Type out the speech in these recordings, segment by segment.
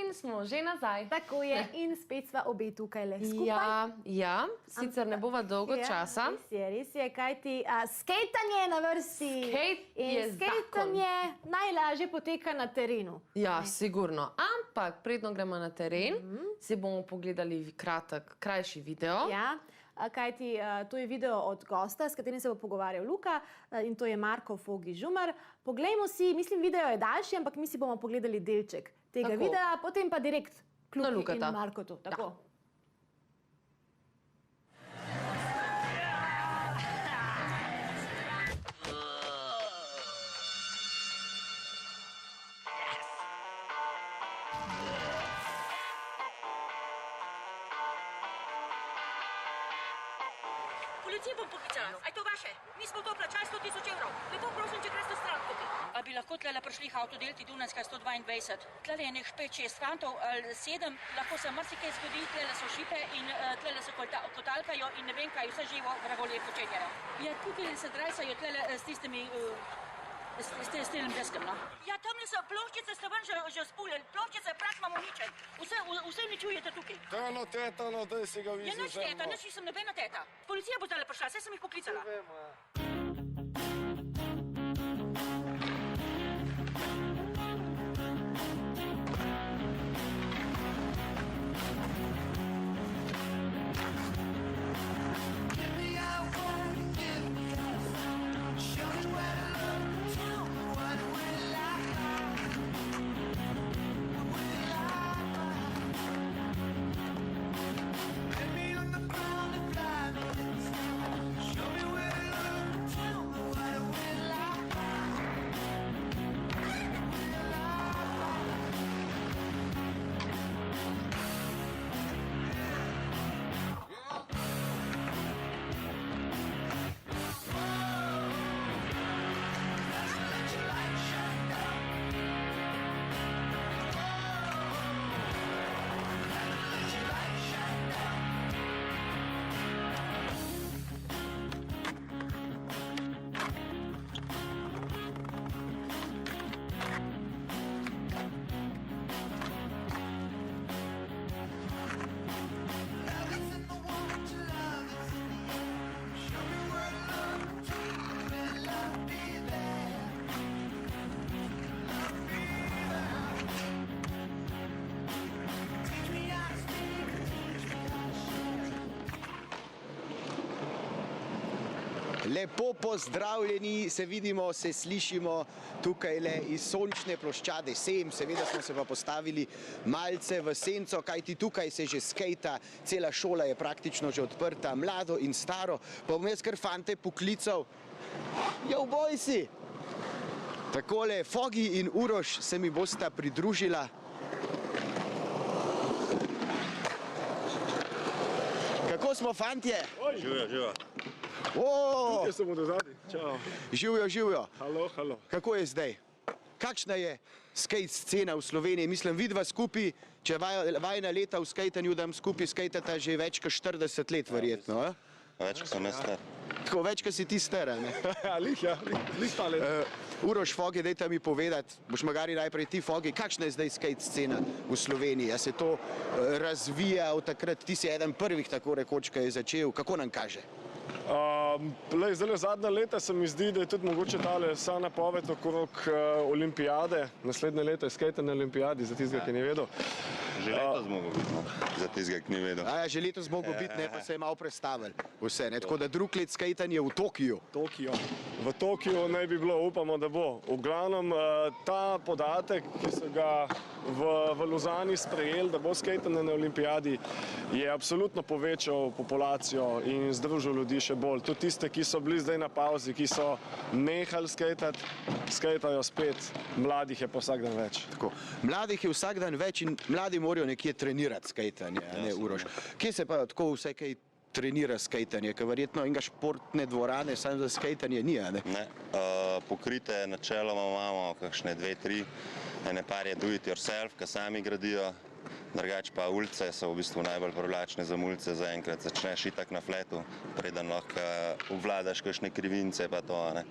In smo že nazaj. Tako je, in spet sva obe tukaj le skupaj. Ja, sicer ne bova dolgo časa. Res je, kajti skejtanje je na vrsti. Skejtanje najlažje poteka na terenu. Ja, sigurno. Ampak predno gremo na teren, si bomo pogledali krajši video. Ja, kajti to je video od gosta, s katerim se bo pogovarjal Luka, in to je Marko Fogi Žumar. Poglejmo si, mislim, video je daljši, ampak mi si bomo pogledali delček tega videa, potem pa direkt k Luki in Markotu. Tako. Policiji bom poklicala. A je to vaše? Mi smo to plačali 100 000 evrov. Lepo prosim, če greste stran tukaj. A bi lahko tlele prišli avtodelti Dunajska 122? Tlele je nek 5-6 fantov ali 7, lahko se marsikaj zgodi, tlele so šipe in tlele se kotalkajo in ne vem kaj, vse živo vravolje počenjajo. Ja, tukaj se drajsajo tlele s tistimi... S telim deskem, no? Ja, tamle so ploščice, ste ven že spuljali. Ploščice, prak imamo uničen. Vse ne čujete tukaj. Teta, daj si ga vizi. Ja, nič teta, nič nisem nobena teta. Policija bo zdaj prišla, saj sem jih poklicala. Lepo pozdravljeni, se vidimo, se slišimo tukaj le iz sončne ploščade Sem. Seveda smo se pa postavili malce v senco, kajti tukaj se že skejta, cela šola je praktično že odprta, mlado in staro. Pa bom jaz kar fante poklical. Jo, boj si! Takole, Fogi in Uroš se mi bosta pridružila. Kako smo, fantje? Živijo. Tukaj sem od zadaj. Čau. Živijo. Halo. Kako je zdaj? Kakšna je skejt scena v Sloveniji? Mislim, vidva skupaj, če vajna leta v skejtanju, da skupaj skejtata že več kot 40 let verjetno. Več, kot sem jaz star. Tako, več, kot si ti star, ne? Lih ta let. Uroš, Fogi, dajte mi povedati, boš magari najprej ti, Fogi, kakšna je zdaj skejt scena v Sloveniji? A se to razvija od takrat? Ti si eden prvih, tako rekoč, ki je začel. Kako nam kaže? Zdaj zadnja leta se mi zdi, da je tudi mogoče tale vsa napoved okrog olimpijade. Naslednje leto je skejtanje na olimpijadi, za tistega, ki ni vedel. Že letos mogo biti, no, za tistega, ki ni vedel. Že letos mogo biti, ne, pa se je malo predstavili vse, ne. Tako da drug let skejtanje v Tokiju. V Tokiju naj bi bilo, upamo, da bo. V glavnem, ta podatek, ki so ga v Lozani sprejeli, da bo skejtanje na olimpijadi, je absolutno povečal populacijo in združil ljudi še bolj. Tudi tiste, ki so bili zdaj na pauzi, ki so nehali skejtati, skejtajo spet, mladih je pa vsak dan več. Tako, mladih je vsak dan več in mladi morajo nekje trenirati skejtanje, ne, Uroš. Kje se pa tako vse kaj trenira skejtanje, ker verjetno enega športne dvorane samo za skejtanje ni, ne? Ne, pokrite načeloma imamo kakšne 2-3, ene par je do it yourself, ki sami gradijo, drugače pa ulice so v bistvu najbolj privlačne za mulce, zaenkrat začneš itak na fletu, preden lahko obvladaš kakšne krivince pa to, ne.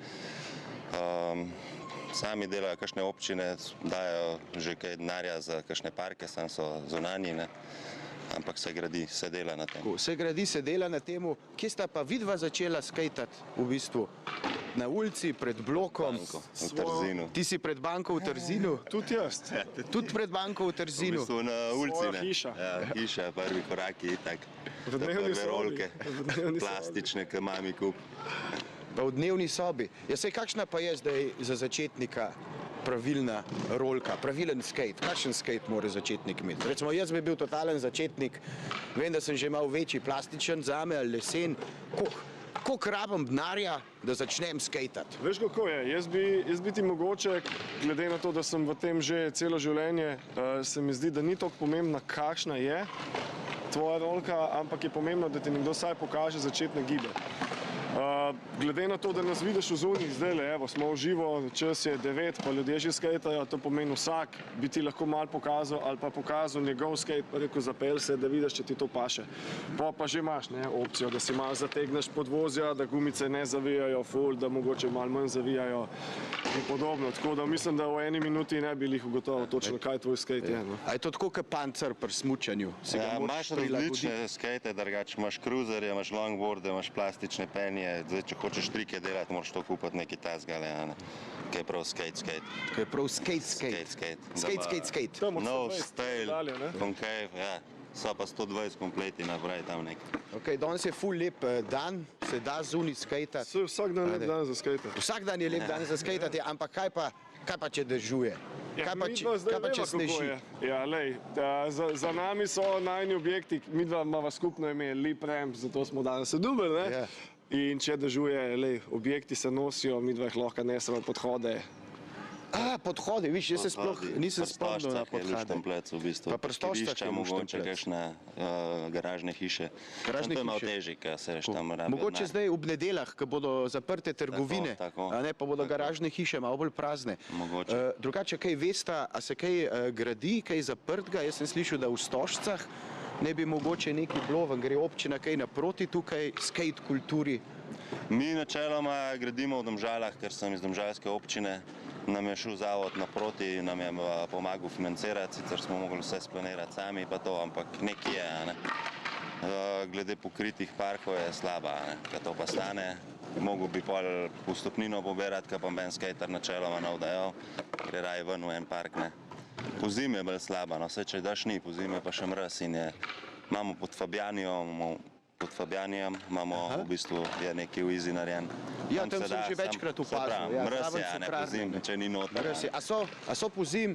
Sami delajo kakšne občine, dajo že kaj denarja za kakšne parke, sam so zunanji, ne? Ampak se gradi, se dela na tem. Se gradi, se dela na tem. Kje sta pa vidva začela skejtati v bistvu? Na ulici, pred blokom? Banko, v Trzinu. Ti si pred banko v Trzinu? Tudi jaz. Tudi pred banko v V Trzinu? bistvu na ulici, Svoja ne? hiša. Ja, hiša, prvi koraki, tak. V dnevni Prve sobi. rolke, V dnevni sobi. plastične, ki mami kup. Pa v dnevni sobi. Ja, sej kakšna pa je zdaj za začetnika pravilna rolka, pravilen skate? Kakšen skate mora začetnik imeti? Recimo, jaz bi bil totalen začetnik, vem, da sem že malo večji, plastičen zame ali lesen. Koliko rabim denarja, da začnem skejtati? Veš, kako je? Jaz bi ti mogoče, glede na to, da sem v tem že celo življenje, se mi zdi, da ni toliko pomembna, kakšna je tvoja rolka, ampak je pomembno, da ti nekdo vsaj pokaže začetne gibe. Glede na to, da nas vidiš v zunji, zdaj le, evo, smo v živo, čas je 9, pa ljudje že skejtajo, to pomeni vsak bi ti lahko malo pokazal ali pa pokazal njegov skejt, pa rekel zapel se, da vidiš, če ti to paše. Pa že imaš opcijo, da si malo zategneš podvozja, da gumice ne zavijajo ful, da mogoče malo manj zavijajo in podobno. Tako da mislim, da v eni minuti ne bi jih ugotovil točno, kaj tvoj skejt je. No. A je to tako kot pancer pri smučanju? Ja, imaš različne skejte, drugače imaš kruzerje, imaš longboarde, imaš plastične penje. Zdaj, če hočeš trike delati, moraš to kupiti neki tasga, ne? Kaj je prav skate. Kaj je prav skate. No, style, concave, ja. So pa 120 kompleti naprej tam nek. Okay, danes je ful lep dan, se da zunaj skejtati. Vsak dan je lep dan za skejtati. Vsak dan je lep dan za skejtati, ampak kaj pa če dežuje? Kaj pa če sneži? Ja, lej, za nami so najni objekti, midva imava skupno ime Lip Ramp, zato smo danes se dubili, ne? Ja. In če dežuje, lej, objekti se nosijo, midva jih lahko nesemo podhode. Podhodi, viš, jaz se sploh nisem spomnil na podhode. Lušten plec v bistvu. Pa pri Stožcah je lušten mogoče plec. kakšne garažne hiše. Garažne To je malo hiše. težje, ker se veš tam rabi. Mogoče zdaj ob nedeljah, ko bodo zaprte trgovine, tako. a ne, pa bodo garažne hiše malo bolj prazne. Mogoče. Drugače, kaj vesta, a se kaj gradi, kaj zaprtga? Jaz sem slišal, da v Stožcah ne bi mogoče nekaj bilo, vam gre občina kaj naproti tukaj, skate kulturi. Mi načeloma gradimo v Domžalah, ker sem iz domžalske občine. Nam je šel zavod naproti, nam je pomagal financirati, sicer smo mogli vse splanirati sami, pa to, ampak nekje je. Ne? Glede pokritih parkov je slaba, ker to pa stane. Mogel bi pol vstopnino pobirati, ker pa ben skater načeloma ne vdajo, gre raje ven v en park. Ne? Pozimi je bolj slaba, no vse če daš ni, pozimi je pa še mraz in je. Imamo pod Fabjanijem imamo v bistvu nekaj v izi narejen. Ja, tam sem že večkrat opazil. Ja, mraz zraven je, so ne prazne, pozim, če ni noter. Res je. A so pozim,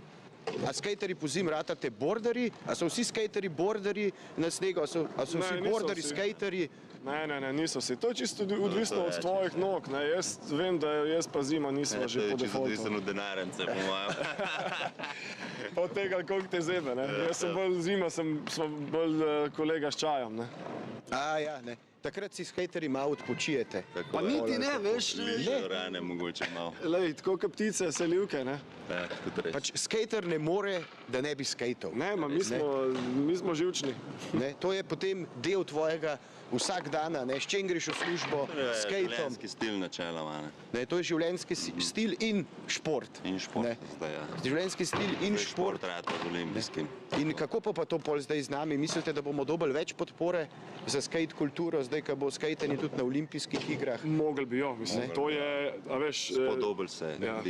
a skejterji pozim ratate borderji? A so vsi skejterji borderji na snegu? A so vsi niso borderji vsi. skejterji? Ne, niso vsi. To je čisto odvisno od tvojih nog. Ne? Jaz vem, da jaz pa zima nisva že po defaultu. Odvisen od denarence, po mojem. Od tega, koliko te zebe. Ne? Jaz sem bolj zima, smo bolj kolega s čajem. Ne? Ja, ne. Takrat si skejterji malo odpočijete. Pa niti ne, veš. Ližejo rane mogoče malo. Lej, tako kot ptice, selivke, ne? Ja, tudi res. Pač skejter ne more, da ne bi skejtal. Ne, mi smo živčni. Ne, to je potem del tvojega vsakdana, ne, s čem greš v službo, s skejtom. Življenjski stil načeloma, ne. Ne, to je življenjski stil in šport. In šport, Ne. zdaj, ja. Življenjski stil in Zdaj šport. rata z olimpijskim. In kako pa to pol zdaj z nami? Mislite, da bomo dobili več podpore za skate kulturo, zdaj, ko bo skejtanje tudi na olimpijskih igrah? Mogli bi jo, mislim. To je, a veš... Spodobili se. Ja.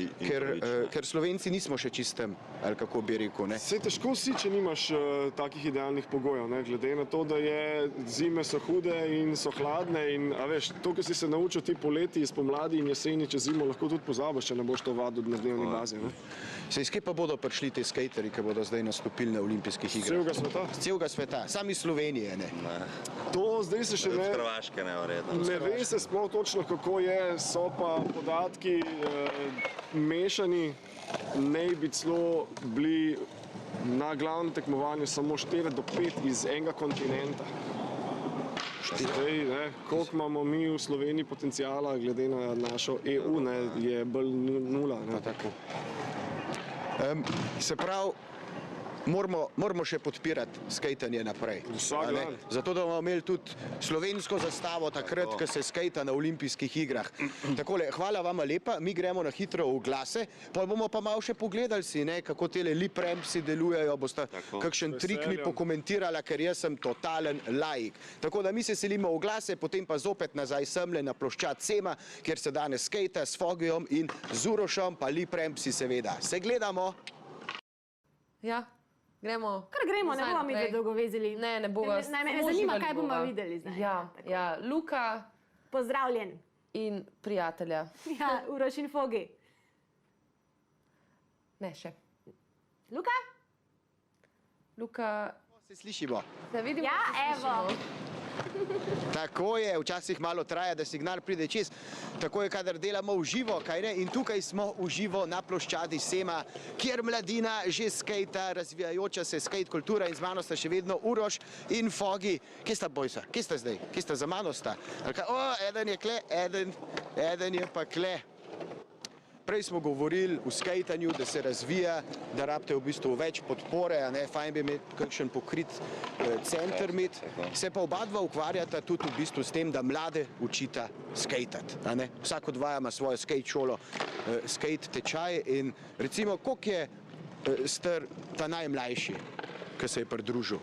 Ker Slovenci nismo še čistem, ali kako bi rekel, ne? Sej težko si, če nimaš takih idealnih pogojev, ne? Glede na to, da je zime so hude in so hladne in, a veš, to, kar si se naučil ti poleti, spomladi in jeseni, čez zimo, lahko tudi pozabiš, če ne boš to vadil na dnevni bazi. Ne? Sej, skje pa bodo prišli ti skejterji, ki bodo zdaj nastopili na olimpijskih Z igrah? celega sveta. Z celega sveta, sami Slovenije, ne? To zdaj se še Od ne... Hrvaške ne verjetno. Ne ve se sploh točno, kako je, so pa podatki mešani, naj bi celo bili na glavnem tekmovanju samo 4 do 5 iz enega kontinenta. Zdaj, ne, koliko imamo mi v Sloveniji potencijala, glede na našo EU, ne, je bolj nula. Ne. Tako. Se pravi, moramo še podpirati skejtanje naprej. Vsak a ne. dan. Zato, da bomo imeli tudi slovensko zastavo takrat, ko se skejta na olimpijskih igrah. Takole, hvala vama lepa, mi gremo na hitro v glase, pa bomo pa malo še pogledali si, ne, kako tele lip rampsi delujejo, boste kakšen trik mi pokomentirala, ker jaz sem totalen laik. Tako da mi se selimo v glase, potem pa zopet nazaj semle na ploščad Sema, kjer se danes skejta s Fogijom in z Urošem, pa lip rampsi seveda. Se gledamo! Ja, gremo. Kar gremo, ne nazaj bomo mi naprej. dolgo vezili. Ne bova. Me zanima, kaj bomo videli zdaj. Ja, Luka Pozdravljen. in prijatelja. Ja, Uroš in Fogi. Ne, še. Luka? Luka, Se slišimo. se vidimo. Ja, se evo. slišimo. Tako je, včasih malo traja, da signal pride čez. Tako je, kadar delamo v živo, kaj ne? In tukaj smo v živo na ploščadi Sema, kjer mladina že skejta, razvijajoča se skejt kultura in z mano sta še vedno Uroš in Fogi. Kje sta bojsa? Kje sta zdaj? Kje sta za mano sta? O, eden je kle, eden je pa kle. Prej smo govorili v skejtanju, da se razvija, da rabite v bistvu več podpore, a ne, fajn bi imeti kakšen pokrit center imeti. Se pa oba dva ukvarjata tudi v bistvu s tem, da mlade učita skejtati, a ne. Vsak od dva ima svojo skejt šolo, skejt tečaj in recimo, koliko je star ta najmlajši, ki se je pridružil?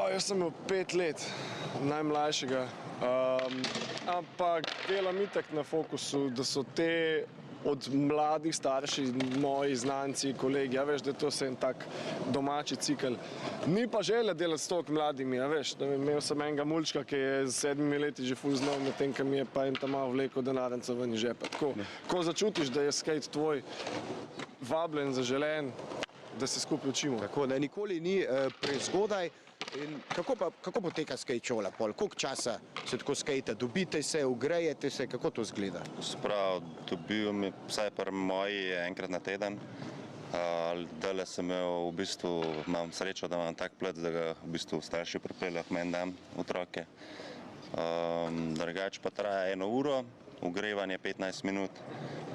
Jaz sem imel 5 let najmlajšega, ampak delam itak na fokusu, da so te od mladih starši, moji znanci, kolegi, ja veš, da je to vse en tak domači cikel. Ni pa želja delati s toliko mladimi, ja veš, imel sem enega mulčka, ki je z 7 leti že ful znal, medtem ko mi je pa en tam malo vlekel denarnica ven iz žepa. Tako, ko začutiš, da je skejt tvoj vabljen, zaželen, da se skupaj učimo. Tako, da nikoli ni prezgodaj. In kako poteka skejt šola pol? Koliko časa se tako skejta? Dobite se, ugrejete se, kako to izgleda? Sprav, dobivam vsaj pri moji enkrat na teden. Dale sem imel v bistvu, imam srečo, da imam tak plec, da ga v bistvu starši pripeljajo k meni dam otroke. Drugače pa traja 1 uro, ogrevanje 15 minut,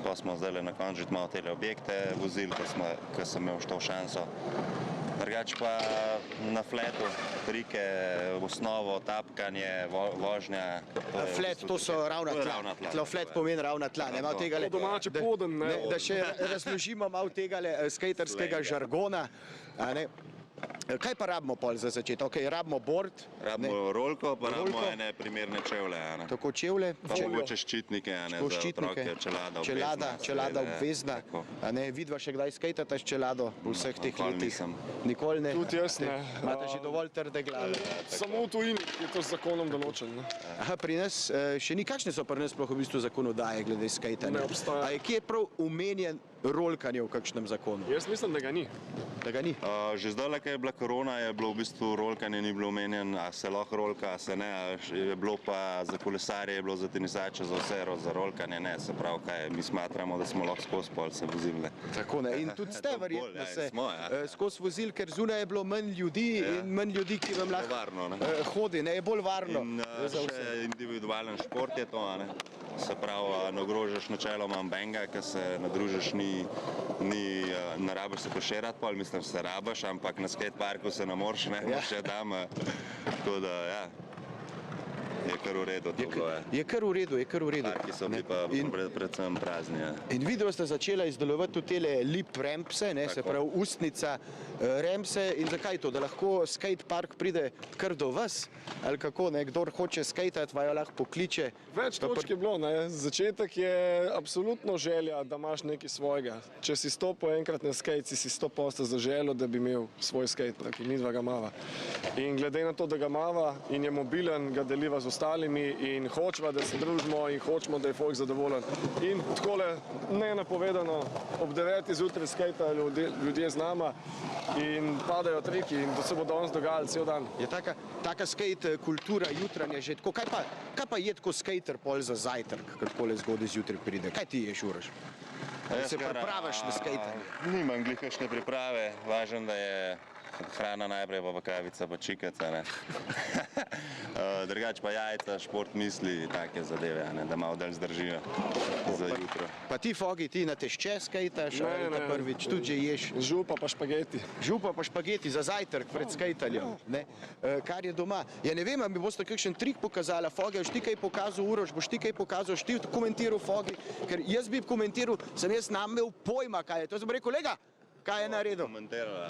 pa smo zdaj na koncu že malo tele objekte vozili, ko sem imel što šanso. Drugače pa na fletu, trike, osnovo, tapkanje, vožnja. Flet, to so ravna tla. Flet pomeni ravna tla. Domače poden, ne. Da še razložimo malo tega skejterskega žargona. Kaj pa rabimo pol za začetek? Ok, rabimo board. Rabimo rolko, pa rabimo ene primerne čevlje. Tako čevlje. Pa mogoče ščitnike, za otroke, čelada obvezna. Vidva še kdaj skejtata s čelado v vseh teh letih? Nikoli ne? Tudi jaz ne. Imate že dovolj trde glave? Samo v tujini je to z zakonom določen. Aha, pri nas še ni. Kakšne so pri nas sploh v bistvu zakonodaje glede skejtanja? Ne obstaja. A je kje prav omenjen rolkanje v kakšnem zakonu? Jaz mislim, da ga ni. Da ga ni? Že zdaj, ko je bila korona, je bilo v bistvu rolkanje ni bilo omenjen, a se lahko rolka, a se ne, je bilo pa za kolesarje, je bilo za tenisače, za vse, za rolkanje ne, se pravi, kaj mi smatramo, da smo lahko skozi pol se vozili. Tako ne, in tudi ste verjetno se skozi vozili, ker zunaj je bilo manj ljudi in manj ljudi, ki vam lahko hodi, ne, je bolj varno. In še individualen šport je to, ne. Se pravi, ne ogrožaš načeloma benga, ker se nadružiš, ne rabiš se koširati pol, mislim, se rabiš, ampak na skateparku se ne moreš, ne, še tam, tako da, ja, je kar v redu to bilo, ja. Je kar v redu, je kar v redu. Parki so bili pa predvsem prazni, ja. In video ste začela izdelovati tudi tele lip rampse, ne, se pravi ustnica rampse, in zakaj to, da lahko skatepark pride kar do vas, ali kako, ne, kdor hoče skejtati, vajo lahko pokliče. Več točk je bilo, ne. Začetek je absolutno želja, da imaš nekaj svojega. Če si stopil enkrat na skejt, si 100% zaželel, da bi imel svoj skatepark in midva ga mava. In glede na to, da ga mava in je mobilen, ga deliva z ostalimi in hočeva, da se družimo in hočemo, da je folk zadovoljen. In takole nenapovedano ob 9. zjutraj skejtajo ljudje z nama in padajo triki in to se bo danes dogajalo cel dan. Je taka skejt kultura jutranja že tako. Kaj pa je tako skejter pol za zajtrk, kad takole zgodaj zjutraj pride? Kaj ti ješ, Uroš? Se pripraviš na skejtanje? Nimam glih kakšne priprave, važno, da je hrana najprej, pa kavica, pa čikaca, ne. Drugače pa jajca, šport misli, take zadeve, ne, da malo dalj zdržijo za jutro. Pa ti, Fogi, ti na tešče skejtaš, ali ta prvič tudi že ješ? Župa pa špageti. Župa pa špageti za zajtrk pred skejtanjem, ne. Kar je doma. Ja ne vem, a mi boste kakšen trik pokazala, Fogi, boš ti kaj pokazal, Uroš, boš ti kaj pokazal, ti komentiral, Fogi, ker jaz bi komentiral, sem jaz namel pojma, kaj je. To sem rekel, kolega, kaj je naredil? Komentirala.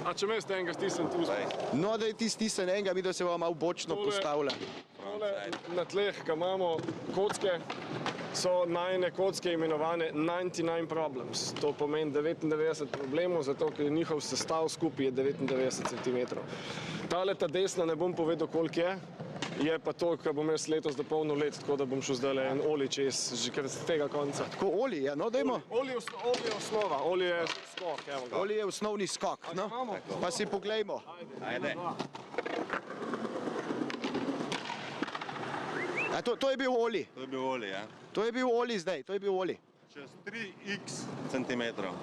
A če meste enega stisnem tu zdaj? No, da je ti stisnen enega, mi da se vam malo bočno postavlja. Tole na tleh, ko imamo kocke, so najne kocke imenovane 99 problems. To pomeni 99 problemov, zato ker njihov sestav skupaj je 99 cm. Tale ta desna ne bom povedal, koliko je pa to, kar bom jaz letos dopolnil let, tako da bom šel zdaj en oli čez, že kar z tega konca. Tako oli, ja, no dajmo. Oli je osnova, oli je skok, evo ga. Oli je osnovni skok, no. Pa si poglejmo. Ajde. A to je bil oli? To je bil oli, ja. To je bil oli zdaj, to je bil oli. Čez 3x centimetrov.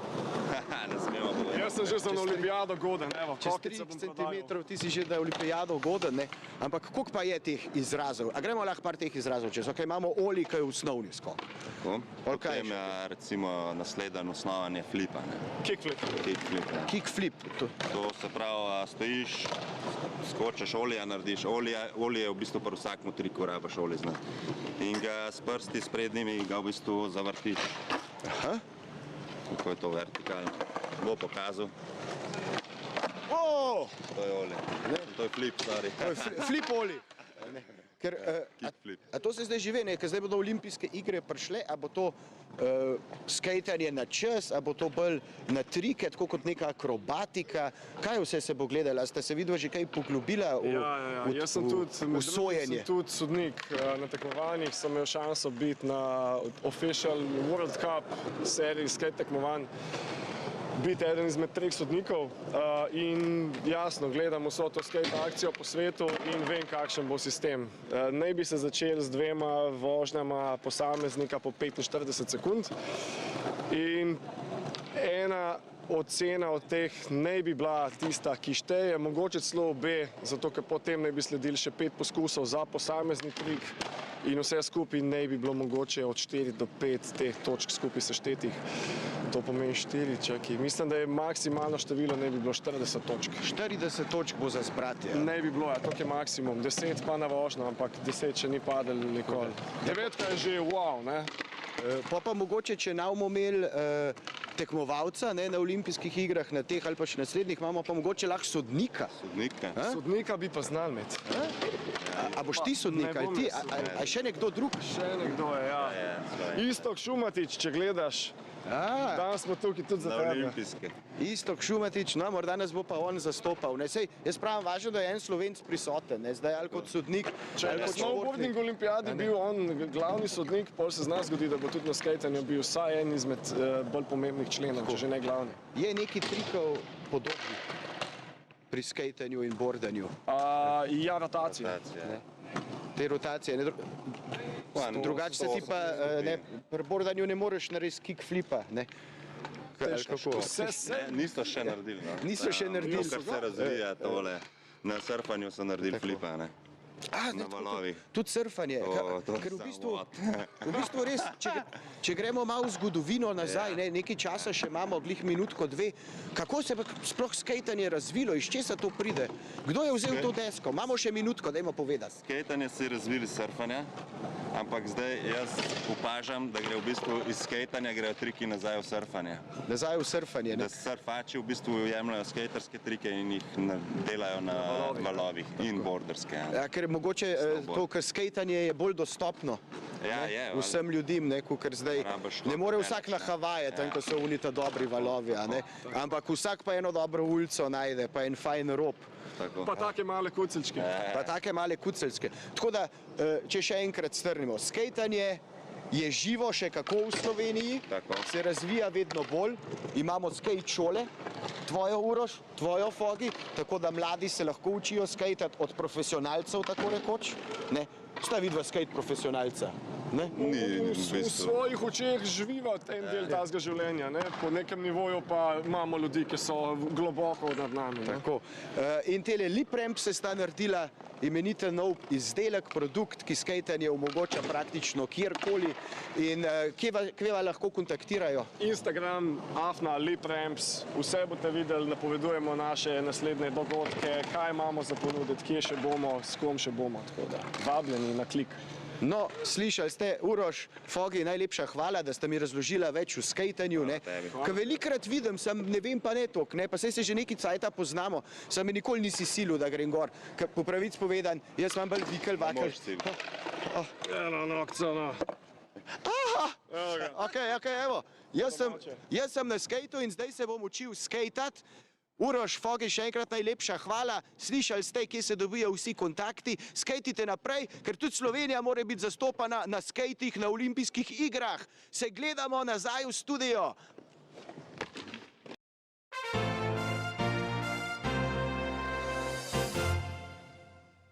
Ne smemo povedati. Jaz sem že za olimpijado goden, evo, Čez kokice 3 bom centimetrov, ti si že na olimpijado goden, ne? Ampak koliko pa je teh izrazov? A gremo lahko par teh izrazov čez? Ok, imamo oli, kaj je osnovni skok. Tako. Potem je recimo nasleden osnovan je flipa, ne. Kickflip. Kickflip, ja. Kickflip. To se pravi, stojiš, skočeš, olija narediš. Olje je v bistvu pri vsakem triku rabaš olje znati. In ga s prsti sprednjimi ga v bistvu zavrtiš. Aha. Kako je to vertikalno. Bo pokazal. O! To je olje. To je flip, sorry. To je flip oli. Ker, Kickflip. a to se zdaj že ve, ne? Ker zdaj bodo olimpijske igre prišle, a bo to skejtanje na čas, a bo to bolj na trike, tako kot neka akrobatika. Kaj vse se bo gledala? Ste se vidva že kaj poglobila Jaz sem v sojenje? Sem tudi sodnik na tekmovanjih, sem imel šanso biti na Official World Cup seriji skate tekmovanj, biti eden izmed 3 sodnikov in jasno gledam vso to skate akcijo po svetu in vem, kakšen bo sistem. Naj bi se začeli z 2 vožnjama posameznika po 45 sekund in ena ocena od teh naj bi bila tista, ki šteje, mogoče celo obe, zato ker potem naj bi sledili še 5 poskusov za posamezni trik in vse skupaj naj bi bilo mogoče od 4 do 5 teh točk skupaj seštetih. To pomeni 4, čakaj. Mislim, da je maksimalno število naj bi bilo 40 točk. 40 točk bo za zbrati, ja. Naj bi bilo, ja, to je maksimum. 10 pa na vožnjo, ampak 10 še ni padel nikoli. 9 je že wow, ne? Pa mogoče, če ne bomo imeli tekmovalca na olimpijskih igrah, na teh ali pa še naslednjih, imamo pa mogoče lahko sodnika. Sodnika. Sodnika bi pa znal imeti. A boš ti sodnik ali ti? A še nekdo drug? Še nekdo je, ja. Iztok Šumatič, če gledaš. Danes smo tukaj tudi za Na tebe. olimpijske. Istok Šumatič, no, morda nas bo pa on zastopal. Ne, sej, jaz pravim, važno, da je en Slovenc prisoten, ne, zdaj ali kot sodnik, Če ali je kot snowboarding športnik. olimpijadi bil on glavni sodnik, pol se zna zgodi, da bo tudi na skejtanju bil vsaj en izmed bolj pomembnih členov, če že ne glavni. Je neki trikov podobnih pri skejtanju in bordanju, Ja, rotacija. te rotacije. Ne, drugače se ti pa pri bordanju ne moreš narediti kickflipa, ne. Težko. Vse Niso še naredili, no. Niso še naredili. To, kar se razvija tole. Na surfanju so naredili flipa, ne. Na valovih. Tudi surfanje, To ker v samo bistvu res, če gremo malo v zgodovino nazaj, nekaj časa še imamo, glih minutko, 2, kako se je sploh skejtanje razvilo, iz česa to pride? Kdo je vzel to desko? Imamo še minutko, dajmo povedati. Skejtanje se je razvili iz surfanja, ampak zdaj jaz opažam, da gre v bistvu iz skejtanja grejo triki nazaj v surfanje. Nazaj v surfanje, Da surfači v bistvu jemljajo skejterske trike in jih delajo na valovih in borderske. Ja, ker mogoče to, ker skejtanje je bolj dostopno vsem ljudem, ker zdaj ne more vsak na Havaje, tam, ko so unita dobri valovi, ampak vsak pa eno dobro ulico najde, pa en fajn rob. pa take male kuceljčke. Pa take male kuceljske. Tako da, če še enkrat strnimo, skejtanje je živo še kako v Sloveniji, se razvija vedno bolj, imamo skejt šole, tvojo Uroš, tvojo Fogi, tako da mladi se lahko učijo skejtati od profesionalcev, tako rekoč, ne, sta vidva skate profesionalca. Ne? Ni, V svojih očeh živiva en del tazga življenja, ne? Po nekem nivoju pa imamo ljudi, ki so globoko nad nami. Ne? Tako. In tele Lip Ramp se sta naredila imeniten nov izdelek, produkt, ki skejtanje omogoča praktično kjerkoli. In kje vas lahko kontaktirajo? Instagram, Afna, Lip Ramps, vse boste videli, napovedujemo naše naslednje dogodke, kaj imamo za ponuditi, kje še bomo, s kom še bomo, tako da vabljeni na klik. No, slišali ste, Uroš, Fogi, najlepša hvala, da ste mi razložila več o skejtanju. Ker velikrat vidim, ne vem pa ne toliko, pa saj se že nekaj cajta poznamo, sam me nikoli nisi silil, da grem gor. Ker po pravic povedan, jaz imam bolj vikel, vakel. Eno nokco, no. Aha, okej, evo, jaz sem na skejtu in zdaj se bom učil skejtat. Uroš, Fogi, še enkrat najlepša hvala. Slišali ste, kje se dobijo vsi kontakti. Skejtite naprej, ker tudi Slovenija mora biti zastopana na skejtih na olimpijskih igrah. Se gledamo nazaj v studio.